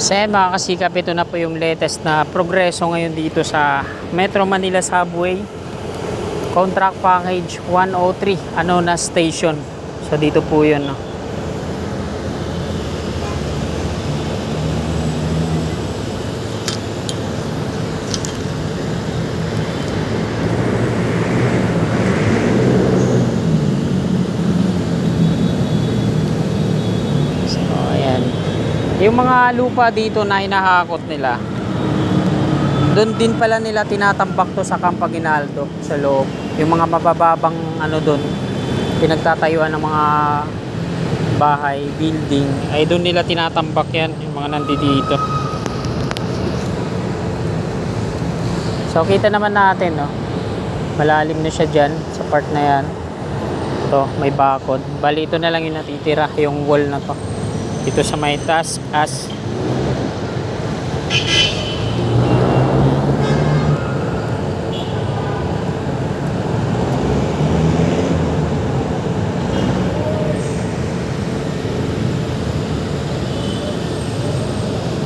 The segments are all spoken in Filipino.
So yan mga kasikap, ito na po yung latest na progreso ngayon dito sa Metro Manila Subway Contract Package 103 Anonas Station. So dito po yun, no? Yung mga lupa dito na hinahakot nila, doon din pala nila tinatambak to sa Camp Aguinaldo sa loob. Yung mga mabababang ano doon, pinagtatayuan ng mga bahay, building, ay doon nila tinatambak yan, yung mga nandito. So kita naman natin, no? Malalim na siya dyan sa part na yan. Ito, may bakod. Bali ito na lang yung natitira, yung wall na to dito sa may taas as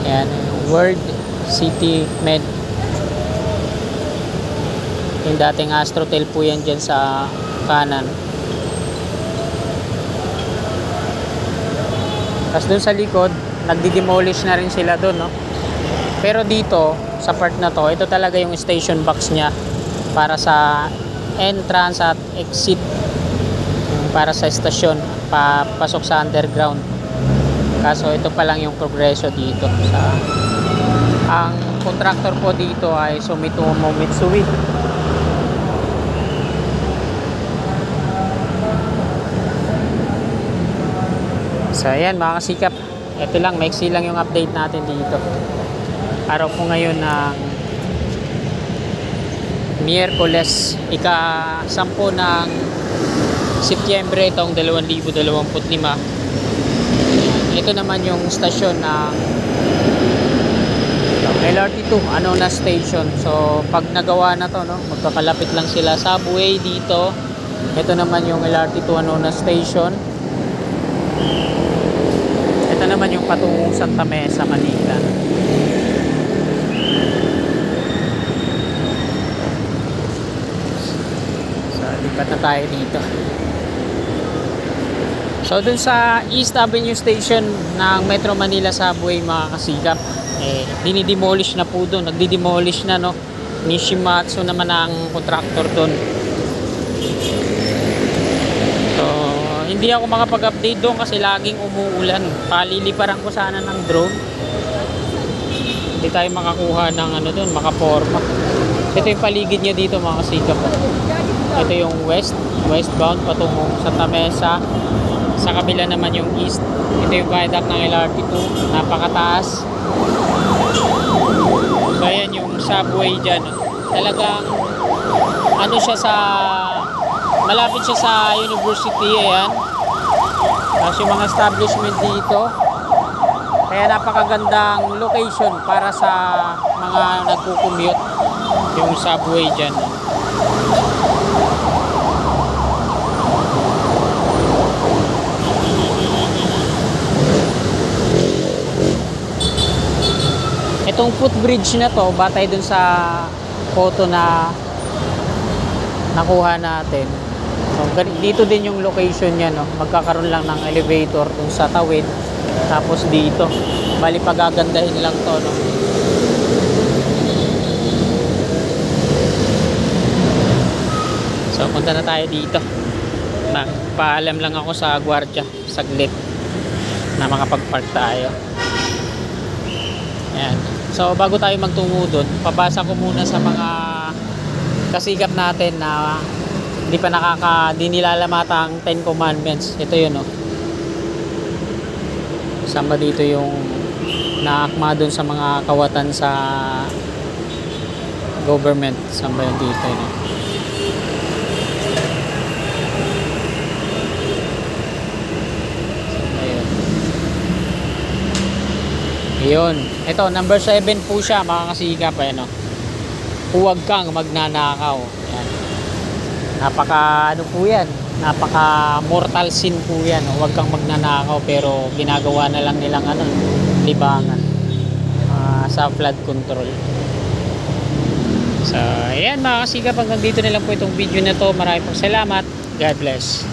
ayan, World City Med, yung dating Astrotel po yan dyan sa kanan. Tapos dun sa likod, nagdi-demolish na rin sila dun, no? Pero dito, sa part na to, ito talaga yung station box niya para sa entrance at exit, para sa estasyon, papasok sa underground. Kaso ito pa lang yung progreso dito. Ang contractor po dito ay Sumitomo Mitsui. So ayan mga kasikap, ito lang, maiksi lang yung update natin dito. Araw po ngayon ng Miyerkules, ika-10 ng Setyembre itong 2025. Ito naman yung stasyon ng LRT2 Anonas Station. So pag nagawa na to, no, magpapalapit lang sila subway dito. Ito naman yung LRT2 Anonas Station. Ito naman yung patungong Santa Mesa, Manila. So, lipat na tayo dito. So, dun sa East Avenue Station ng Metro Manila Subway, mga kasikap, dinidemolish na po dun. Nagdi-demolish na, no? Nishimatsu naman ang contractor dun. Hindi ako makapag-update doon kasi laging umuulan. Paliliparan ko sana ng drone. Hindi tayo makakuha ng ano doon, makaporma. Ito yung paligid niya dito mga kasikap. Ito yung westbound patungong Santa Mesa. Sa kabila naman yung east. Ito yung viaduct ng LRT2. Napakataas. So ayan yung subway dyan. Talagang ano siya sa... malapit siya sa university, ayan. Tapos yung mga establishment dito. Kaya napakagandang location para sa mga nagko-commute, yung subway dyan. Itong footbridge na to, batay dun sa photo na nakuha natin. So, dito din yung location niya, no? Magkakaroon lang ng elevator dun sa tawid. Tapos dito. Bali pagagandahin lang to, no? So, punta na tayo dito. Nagpaalam lang ako sa gwardiya saglit na makapag-park tayo. Ayan. So, bago tayo magtungo dun, pabasa ko muna sa mga kasikap natin na di nilalamata ang 10 Commandments. Ito yun, no? Samba dito yung naakma dun sa mga kawatan sa government. Samba yun dito, no? Samba yun. Yun. Ito, number 7 po siya mga kasikap, no? Huwag kang magnanakaw. Yan. Napaka ano po yan, napaka mortal sin po yan. Huwag kang magnanakaw, pero ginagawa na lang nilang ano, libangan. sa flood control. So, ayan mga kasigap, hanggang dito na lang po itong video na to. Maraming pong salamat. God bless.